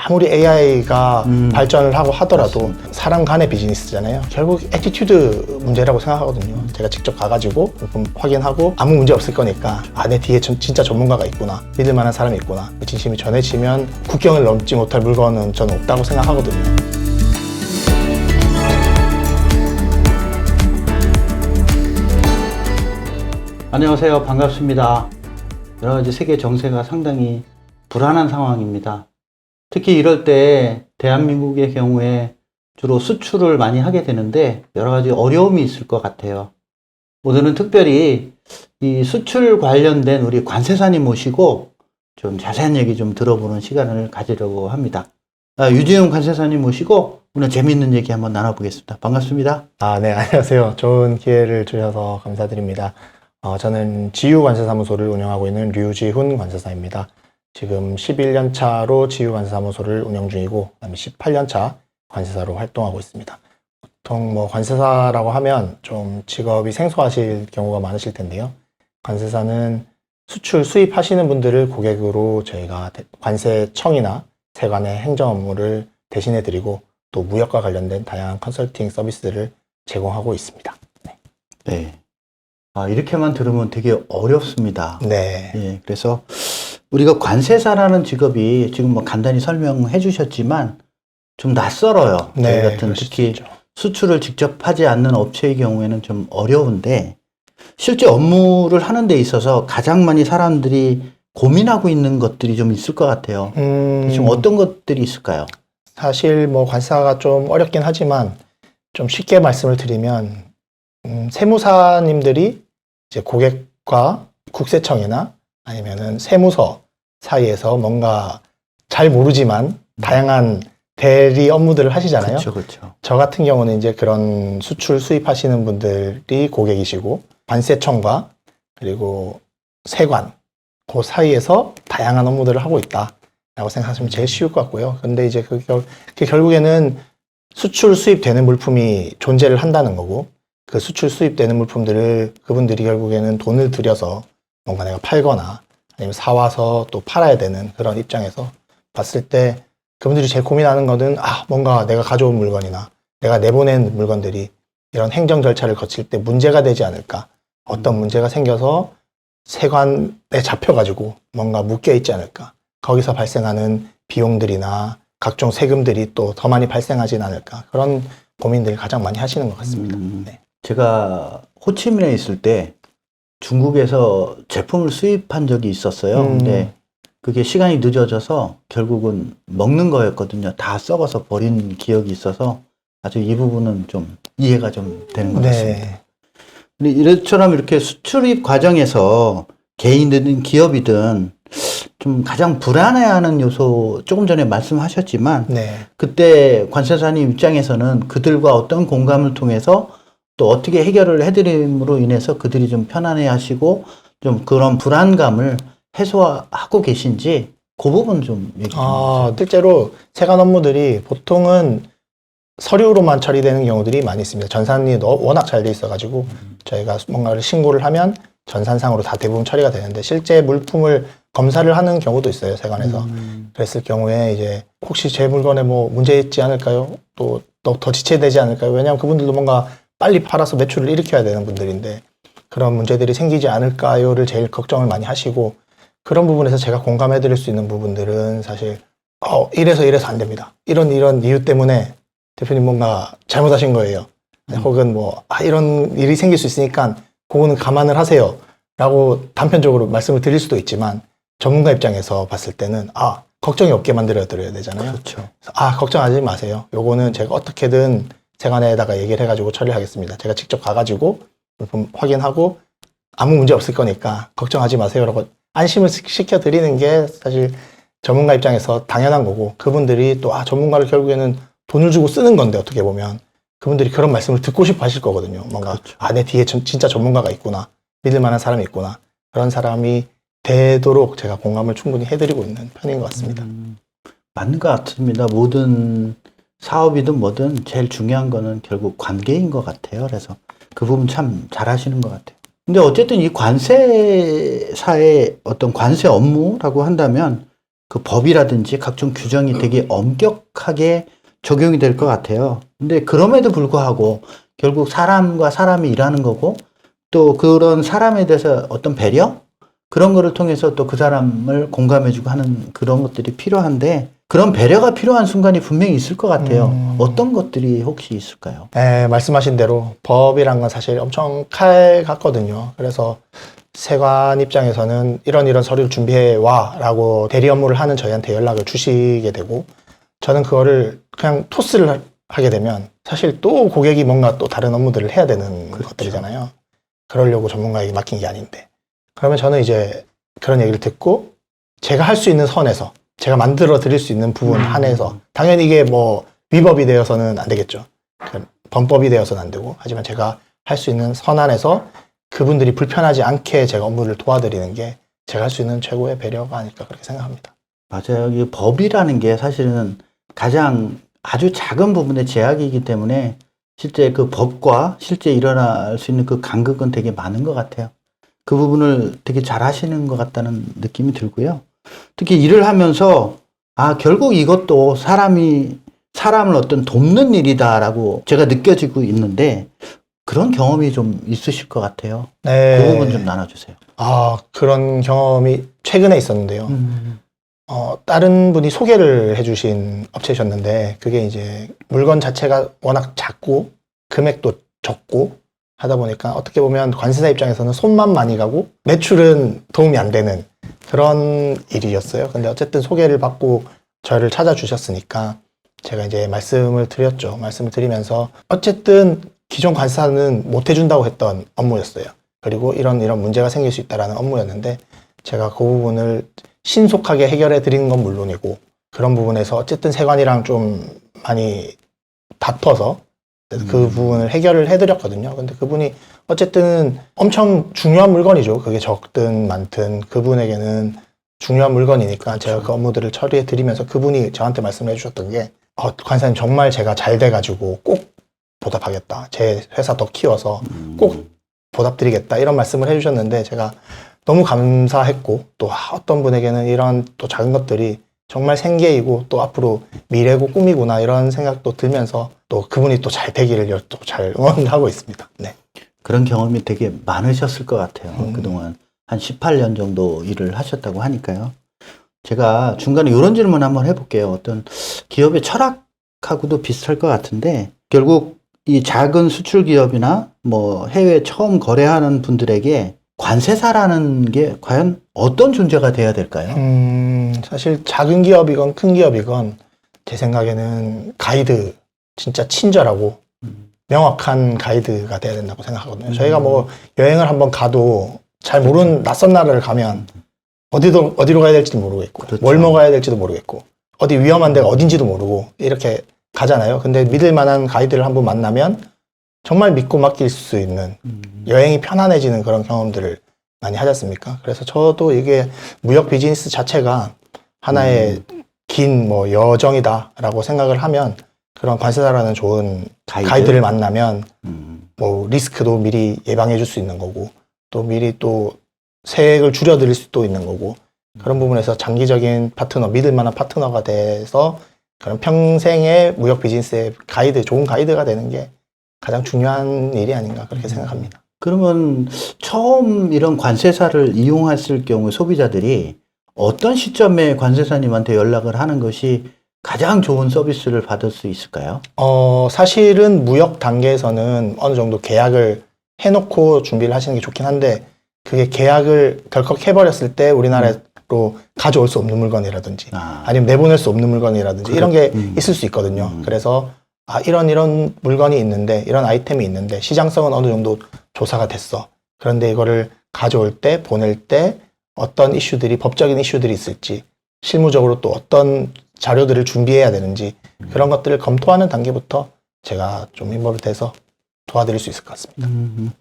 아무리 AI가 발전을 하고 하더라도 맞습니다. 사람 간의 비즈니스잖아요. 결국 애티튜드 문제라고 생각하거든요. 제가 직접 가가지고 물품 확인하고 아무 문제 없을 거니까 내 뒤에 진짜 전문가가 있구나, 믿을 만한 사람이 있구나, 그 진심이 전해지면 국경을 넘지 못할 물건은 저는 없다고 생각하거든요. 안녕하세요. 반갑습니다. 여러 가지 세계 정세가 상당히 불안한 상황입니다. 특히 이럴 때 대한민국의 경우에 주로 수출을 많이 하게 되는데 여러 가지 어려움이 있을 것 같아요. 오늘은 특별히 이 수출 관련된 우리 관세사님 모시고 좀 자세한 얘기 좀 들어보는 시간을 가지려고 합니다. 유지용 관세사님 모시고 오늘 재미있는 얘기 한번 나눠보겠습니다. 반갑습니다. 네, 안녕하세요. 좋은 기회를 주셔서 감사드립니다. 저는 지유관세사무소를 운영하고 있는 류지훈 관세사입니다. 지금 11년 차로 지유관세사무소를 운영 중이고, 그다음에 18년 차 관세사로 활동하고 있습니다. 보통 관세사라고 하면 좀 직업이 생소하실 경우가 많으실 텐데요. 관세사는 수출 수입하시는 분들을 고객으로 저희가 관세청이나 세관의 행정 업무를 대신해 드리고, 또 무역과 관련된 다양한 컨설팅 서비스를 제공하고 있습니다. 네. 이렇게만 들으면 되게 어렵습니다. 네. 예, 그래서 우리가 관세사라는 직업이 지금 간단히 설명해 주셨지만 좀 낯설어요. 네, 저희 같은 그럴 수 특히 있죠. 수출을 직접 하지 않는 업체의 경우에는 좀 어려운데 실제 업무를 하는 데 있어서 가장 많이 사람들이 고민하고 있는 것들이 좀 있을 것 같아요. 지금 어떤 것들이 있을까요? 사실 관세사가 좀 어렵긴 하지만 좀 쉽게 말씀을 드리면 세무사님들이 이제 고객과 국세청이나 아니면은 세무서 사이에서 뭔가 잘 모르지만 다양한 대리 업무들을 하시잖아요. 그렇죠. 저 같은 경우는 이제 그런 수출 수입하시는 분들이 고객이시고, 관세청과 그리고 세관 그 사이에서 다양한 업무들을 하고 있다라고 생각하시면 제일 쉬울 것 같고요. 근데 이제 그게 결국에는 수출 수입되는 물품이 존재를 한다는 거고, 그 수출 수입되는 물품들을 그분들이 결국에는 돈을 들여서 뭔가 내가 팔거나 아니면 사와서 또 팔아야 되는 그런 입장에서 봤을 때 그분들이 제일 고민하는 거는 뭔가 내가 가져온 물건이나 내가 내보낸 물건들이 이런 행정 절차를 거칠 때 문제가 되지 않을까, 어떤 문제가 생겨서 세관에 잡혀가지고 뭔가 묶여 있지 않을까, 거기서 발생하는 비용들이나 각종 세금들이 또 더 많이 발생하진 않을까, 그런 고민들을 가장 많이 하시는 것 같습니다. 네. 제가 호치민에 있을 때 중국에서 제품을 수입한 적이 있었어요. 근데 그게 시간이 늦어져서 결국은 먹는 거였거든요. 다 썩어서 버린 기억이 있어서 아주 이 부분은 좀 이해가 좀 되는 것 같습니다. 근데 이처럼 이렇게 수출입 과정에서 개인이든 기업이든 좀 가장 불안해하는 요소 조금 전에 말씀하셨지만 그때 관세사님 입장에서는 그들과 어떤 공감을 통해서 또 어떻게 해결을 해드림으로 인해서 그들이 좀 편안해 하시고 좀 그런 불안감을 해소하고 계신지 그 부분 좀 얘기 좀 해주세요. 실제로 세관 업무들이 보통은 서류로만 처리되는 경우들이 많이 있습니다. 전산이 워낙 잘 돼 있어가지고 저희가 뭔가를 신고를 하면 전산상으로 다 대부분 처리가 되는데, 실제 물품을 검사를 하는 경우도 있어요, 세관에서. 그랬을 경우에 이제 혹시 제 물건에 문제 있지 않을까요? 또 더 지체되지 않을까요? 왜냐하면 그분들도 뭔가 빨리 팔아서 매출을 일으켜야 되는 분들인데 그런 문제들이 생기지 않을까요를 제일 걱정을 많이 하시고, 그런 부분에서 제가 공감해 드릴 수 있는 부분들은 사실 이래서 안 됩니다, 이런 이유 때문에 대표님 뭔가 잘못하신 거예요, 혹은 이런 일이 생길 수 있으니까 그거는 감안을 하세요 라고 단편적으로 말씀을 드릴 수도 있지만, 전문가 입장에서 봤을 때는 걱정이 없게 만들어 드려야 되잖아요. 그렇죠. 걱정하지 마세요, 요거는 제가 어떻게든 세관에다가 얘기를 해가지고 처리하겠습니다, 제가 직접 가가지고 물품 확인하고 아무 문제 없을 거니까 걱정하지 마세요 라고 안심을 시켜드리는 게 사실 전문가 입장에서 당연한 거고, 그분들이 또 전문가를 결국에는 돈을 주고 쓰는 건데 어떻게 보면 그분들이 그런 말씀을 듣고 싶어 하실 거거든요. 뭔가 내 뒤에 진짜 전문가가 있구나, 믿을 만한 사람이 있구나, 그런 사람이 되도록 제가 공감을 충분히 해드리고 있는 편인 것 같습니다. 맞는 것 같습니다. 모든 사업이든 뭐든 제일 중요한 거는 결국 관계인 것 같아요. 그래서 그 부분 참 잘하시는 것 같아요. 근데 어쨌든 이 관세사의 어떤 관세 업무라고 한다면 그 법이라든지 각종 규정이 되게 엄격하게 적용이 될 것 같아요. 근데 그럼에도 불구하고 결국 사람과 사람이 일하는 거고 또 그런 사람에 대해서 어떤 배려? 그런 거를 통해서 또 그 사람을 공감해주고 하는 그런 것들이 필요한데 그런 배려가 필요한 순간이 분명히 있을 것 같아요. 어떤 것들이 혹시 있을까요? 네, 말씀하신 대로 법이란 건 사실 엄청 칼 같거든요. 그래서 세관 입장에서는 이런 서류를 준비해 와 라고 대리 업무를 하는 저희한테 연락을 주시게 되고 저는 그거를 그냥 토스를 하게 되면 사실 또 고객이 뭔가 또 다른 업무들을 해야 되는 그렇죠. 것들이잖아요. 그러려고 전문가에게 맡긴 게 아닌데. 그러면 저는 이제 그런 얘기를 듣고 제가 할 수 있는 선에서 제가 만들어 드릴 수 있는 부분 한에서 당연히 이게 뭐 위법이 되어서는 안 되겠죠. 범법이 되어서는 안 되고 하지만 제가 할 수 있는 선 안에서 그분들이 불편하지 않게 제가 업무를 도와드리는 게 제가 할 수 있는 최고의 배려가 아닐까 그렇게 생각합니다. 맞아요. 이 법이라는 게 사실은 가장 아주 작은 부분의 제약이기 때문에 실제 그 법과 실제 일어날 수 있는 그 간극은 되게 많은 것 같아요. 그 부분을 되게 잘 하시는 것 같다는 느낌이 들고요. 특히 일을 하면서 결국 이것도 사람을 어떤 돕는 일이다라고 제가 느껴지고 있는데 그런 경험이 좀 있으실 것 같아요. 네. 그 부분 좀 나눠주세요. 그런 경험이 최근에 있었는데요. 다른 분이 소개를 해주신 업체셨는데 그게 이제 물건 자체가 워낙 작고 금액도 적고 하다 보니까 어떻게 보면 관세사 입장에서는 손만 많이 가고 매출은 도움이 안 되는 그런 일이었어요. 근데 어쨌든 소개를 받고 저를 찾아주셨으니까 제가 이제 말씀을 드렸죠. 말씀을 드리면서 어쨌든 기존 관세사는 못 해준다고 했던 업무였어요. 그리고 이런 문제가 생길 수 있다라는 업무였는데 제가 그 부분을 신속하게 해결해 드리는 건 물론이고 그런 부분에서 어쨌든 세관이랑 좀 많이 다퉈서 그 부분을 해결을 해드렸거든요. 근데 그분이 어쨌든 엄청 중요한 물건이죠. 그게 적든 많든 그분에게는 중요한 물건이니까 제가 그 업무들을 처리해 드리면서 그분이 저한테 말씀을 해주셨던 게 관사님 정말 제가 잘 돼가지고 꼭 보답하겠다. 제 회사 더 키워서 꼭 보답드리겠다. 이런 말씀을 해주셨는데 제가 너무 감사했고 또 어떤 분에게는 이런 또 작은 것들이 정말 생계이고 또 앞으로 미래고 꿈이구나 이런 생각도 들면서 또 그분이 또 잘 되기를 또 잘 응원하고 있습니다. 네. 그런 경험이 되게 많으셨을 것 같아요. 그동안 한 18년 정도 일을 하셨다고 하니까요. 제가 중간에 이런 질문 한번 해볼게요. 어떤 기업의 철학하고도 비슷할 것 같은데 결국 이 작은 수출 기업이나 뭐 해외 처음 거래하는 분들에게 관세사라는 게 과연 어떤 존재가 돼야 될까요? 사실 작은 기업이건 큰 기업이건 제 생각에는 가이드, 진짜 친절하고 명확한 가이드가 돼야 된다고 생각하거든요. 저희가 뭐 여행을 한번 가도 잘 모르는 낯선 나라를 가면 어디로 가야 될지도 모르겠고 그렇죠. 뭘 먹어야 될지도 모르겠고 어디 위험한 데가 어딘지도 모르고 이렇게 가잖아요. 근데 믿을 만한 가이드를 한번 만나면 정말 믿고 맡길 수 있는 여행이 편안해지는 그런 경험들을 많이 하지 않습니까? 그래서 저도 이게 무역 비즈니스 자체가 하나의 긴 뭐 여정이다라고 생각을 하면 그런 관세사라는 좋은 가이드를 만나면 뭐 리스크도 미리 예방해 줄 수 있는 거고 또 미리 또 세액을 줄여드릴 수도 있는 거고 그런 부분에서 장기적인 파트너, 믿을 만한 파트너가 돼서 그런 평생의 무역 비즈니스의 가이드, 좋은 가이드가 되는 게 가장 중요한 일이 아닌가 그렇게 생각합니다. 그러면 처음 이런 관세사를 이용했을 경우 소비자들이 어떤 시점에 관세사님한테 연락을 하는 것이 가장 좋은 서비스를 받을 수 있을까요? 사실은 무역 단계에서는 어느 정도 계약을 해놓고 준비를 하시는 게 좋긴 한데 그게 계약을 덜컥 해버렸을 때 우리나라로 가져올 수 없는 물건이라든지 아니면 내보낼 수 없는 물건이라든지 이런 게 있을 수 있거든요. 그래서 이런 물건이 있는데 이런 아이템이 있는데 시장성은 어느 정도 조사가 됐어. 그런데 이거를 가져올 때 보낼 때 어떤 이슈들이 법적인 이슈들이 있을지 실무적으로 또 어떤 자료들을 준비해야 되는지 그런 것들을 검토하는 단계부터 제가 좀 인볼브 돼서 도와드릴 수 있을 것 같습니다.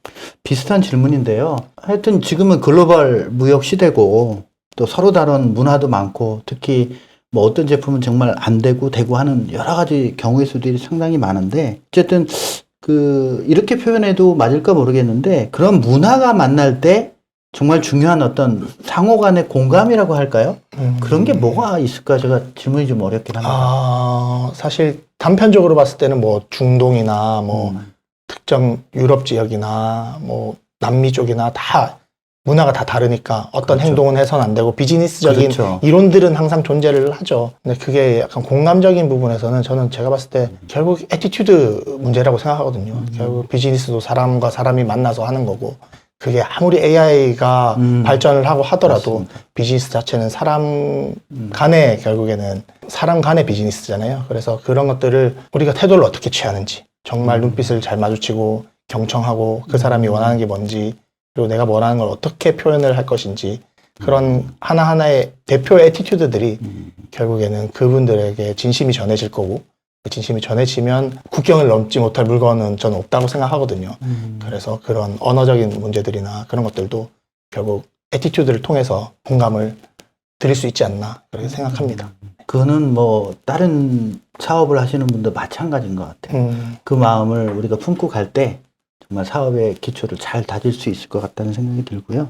비슷한 질문인데요. 하여튼 지금은 글로벌 무역 시대고 또 서로 다른 문화도 많고 특히 뭐 어떤 제품은 정말 안 되고 되고 하는 여러 가지 경우의 수들이 상당히 많은데 어쨌든 이렇게 표현해도 맞을까 모르겠는데 그런 문화가 만날 때 정말 중요한 어떤 상호 간의 공감이라고 할까요? 그런 게 뭐가 있을까 제가 질문이 좀 어렵긴 합니다. 사실 단편적으로 봤을 때는 뭐 중동이나 뭐 음. 특정 유럽 지역이나 뭐 남미 쪽이나 다 문화가 다 다르니까 어떤 그렇죠. 행동은 해서는 안 되고 비즈니스적인 그렇죠. 이론들은 항상 존재를 하죠. 근데 그게 약간 공감적인 부분에서는 저는 제가 봤을 때 결국 애티튜드 문제라고 생각하거든요. 결국 비즈니스도 사람과 사람이 만나서 하는 거고 그게 아무리 AI가 발전을 하고 하더라도 맞습니다. 비즈니스 자체는 사람 간의 결국에는 사람 간의 비즈니스잖아요. 그래서 그런 것들을 우리가 태도를 어떻게 취하는지 정말 눈빛을 잘 마주치고 경청하고 그 사람이 원하는 게 뭔지 그리고 내가 원하는 걸 어떻게 표현을 할 것인지 그런 하나하나의 대표 애티튜드들이 결국에는 그분들에게 진심이 전해질 거고 그 진심이 전해지면 국경을 넘지 못할 물건은 저는 없다고 생각하거든요. 그래서 그런 언어적인 문제들이나 그런 것들도 결국 애티튜드를 통해서 공감을 드릴 수 있지 않나 그렇게 생각합니다. 그거는 뭐 다른 사업을 하시는 분도 마찬가지인 것 같아요. 그 마음을 우리가 품고 갈 때 정말 사업의 기초를 잘 다질 수 있을 것 같다는 생각이 들고요.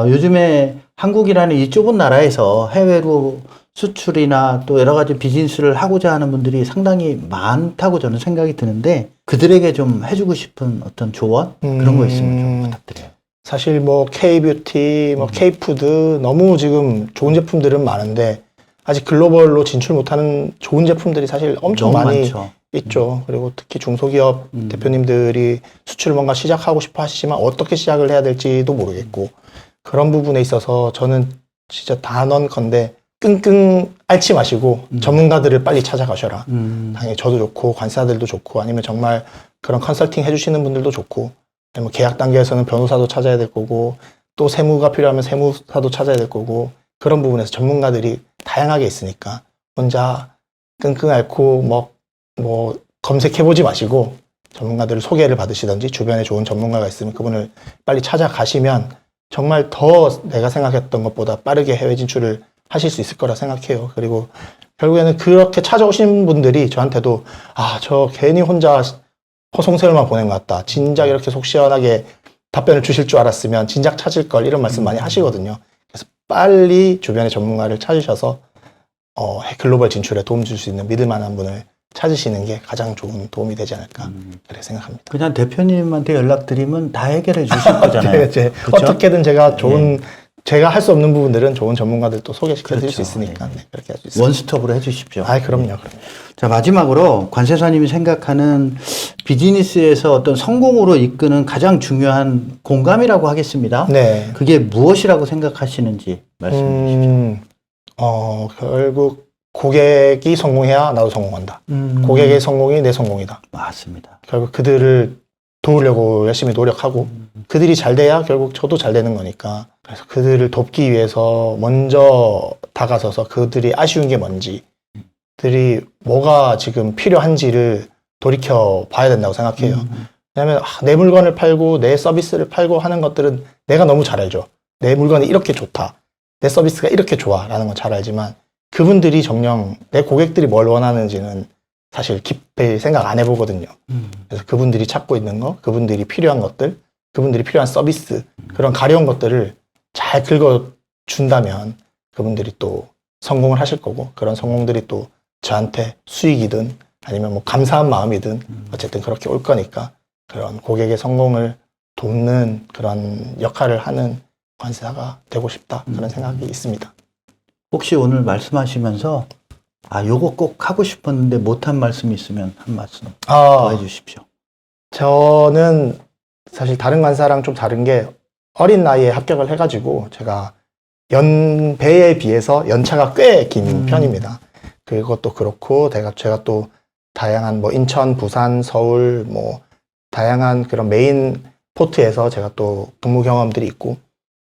요즘에 한국이라는 이 좁은 나라에서 해외로 수출이나 또 여러 가지 비즈니스를 하고자 하는 분들이 상당히 많다고 저는 생각이 드는데 그들에게 좀 해주고 싶은 어떤 조언 그런 거 있으면 좀 부탁드려요. 사실 뭐 K뷰티, 뭐 K푸드 너무 지금 좋은 제품들은 많은데 아직 글로벌로 진출 못하는 좋은 제품들이 사실 엄청 너무 많이 많죠. 있죠. 그리고 특히 중소기업 대표님들이 수출을 뭔가 시작하고 싶어 하시지만 어떻게 시작을 해야 될지도 모르겠고 그런 부분에 있어서 저는 진짜 단언컨대 끙끙 앓지 마시고 전문가들을 빨리 찾아가셔라. 당연히 저도 좋고 관사들도 좋고 아니면 정말 그런 컨설팅 해주시는 분들도 좋고 아니면 계약 단계에서는 변호사도 찾아야 될 거고 또 세무가 필요하면 세무사도 찾아야 될 거고 그런 부분에서 전문가들이 다양하게 있으니까 혼자 끙끙 앓고 뭐 검색해보지 마시고 전문가들을 소개를 받으시든지 주변에 좋은 전문가가 있으면 그분을 빨리 찾아가시면 정말 더 내가 생각했던 것보다 빠르게 해외 진출을 하실 수 있을 거라 생각해요. 그리고 결국에는 그렇게 찾아오신 분들이 저한테도 저 괜히 혼자 허송세월만 보낸 것 같다. 진작 이렇게 속 시원하게 답변을 주실 줄 알았으면 진작 찾을 걸 이런 말씀 많이 하시거든요. 그래서 빨리 주변의 전문가를 찾으셔서 글로벌 진출에 도움 줄 수 있는 믿을 만한 분을 찾으시는 게 가장 좋은 도움이 되지 않을까 그렇게 생각합니다. 그냥 대표님한테 연락드리면 다 해결해 주실 거잖아요. 네, 이제 그쵸? 어떻게든 제가 제가 할 수 없는 부분들은 좋은 전문가들 또 소개시켜 드릴 수 그렇죠. 있으니까 네, 그렇게 할 수 있습니다. 원스톱으로 해주십시오. 그럼요. 자, 마지막으로 관세사님이 생각하는 비즈니스에서 어떤 성공으로 이끄는 가장 중요한 공감이라고 하겠습니다. 네. 그게 무엇이라고 생각하시는지 말씀해 주십시오. 결국 고객이 성공해야 나도 성공한다. 고객의 성공이 내 성공이다. 맞습니다. 결국 그들을 도우려고 열심히 노력하고 그들이 잘 돼야 결국 저도 잘 되는 거니까 그래서 그들을 돕기 위해서 먼저 다가서서 그들이 아쉬운 게 뭔지 그들이 뭐가 지금 필요한지를 돌이켜 봐야 된다고 생각해요. 왜냐하면 내 물건을 팔고 내 서비스를 팔고 하는 것들은 내가 너무 잘 알죠. 내 물건이 이렇게 좋다. 내 서비스가 이렇게 좋아 라는 건 잘 알지만 그분들이 정녕 내 고객들이 뭘 원하는지는 사실 깊이 생각 안 해보거든요. 그래서 그분들이 찾고 있는 거, 그분들이 필요한 것들, 그분들이 필요한 서비스 그런 가려운 것들을 잘 긁어준다면 그분들이 또 성공을 하실 거고 그런 성공들이 또 저한테 수익이든 아니면 뭐 감사한 마음이든 어쨌든 그렇게 올 거니까 그런 고객의 성공을 돕는 그런 역할을 하는 관세사가 되고 싶다 그런 생각이 있습니다. 혹시 오늘 말씀하시면서 요거 꼭 하고 싶었는데 못한 말씀이 있으면 한 말씀 더 해주십시오. 저는 사실 다른 관사랑 좀 다른 게 어린 나이에 합격을 해가지고 제가 연배에 비해서 연차가 꽤 긴 편입니다. 그것도 그렇고 제가 또 다양한 뭐 인천, 부산, 서울 뭐 다양한 그런 메인 포트에서 제가 또 근무 경험들이 있고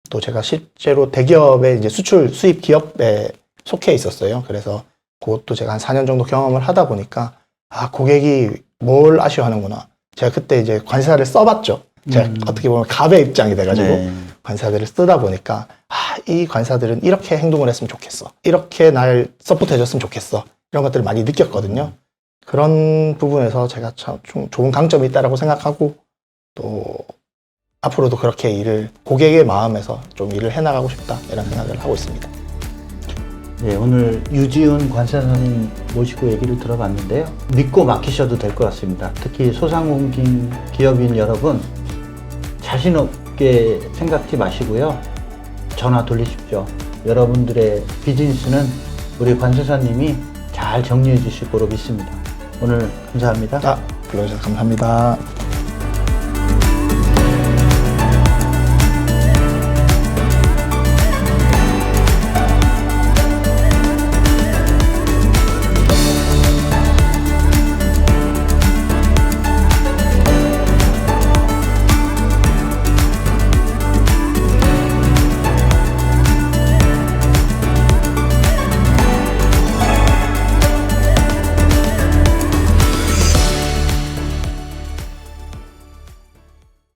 또 제가 실제로 대기업의 이제 수출 수입 기업에 속해 있었어요. 그래서 그것도 제가 한 4년 정도 경험을 하다 보니까 고객이 뭘 아쉬워하는구나. 제가 그때 이제 관세사를 써봤죠. 제가 어떻게 보면 갑의 입장이 돼가지고 관사들을 쓰다 보니까 이 관사들은 이렇게 행동을 했으면 좋겠어. 이렇게 날 서포트 해줬으면 좋겠어. 이런 것들을 많이 느꼈거든요. 그런 부분에서 제가 참 좀 좋은 강점이 있다라고 생각하고 또 앞으로도 그렇게 고객의 마음에서 좀 일을 해나가고 싶다 이런 생각을 하고 있습니다. 네, 오늘 유지훈 관세사님 모시고 얘기를 들어봤는데요. 믿고 맡기셔도 될 것 같습니다. 특히 소상공인 기업인 여러분, 자신 없게 생각지 마시고요. 전화 돌리십시오. 여러분들의 비즈니스는 우리 관세사님이 잘 정리해 주실 거로 믿습니다. 오늘 감사합니다. 불러주셔서 감사합니다.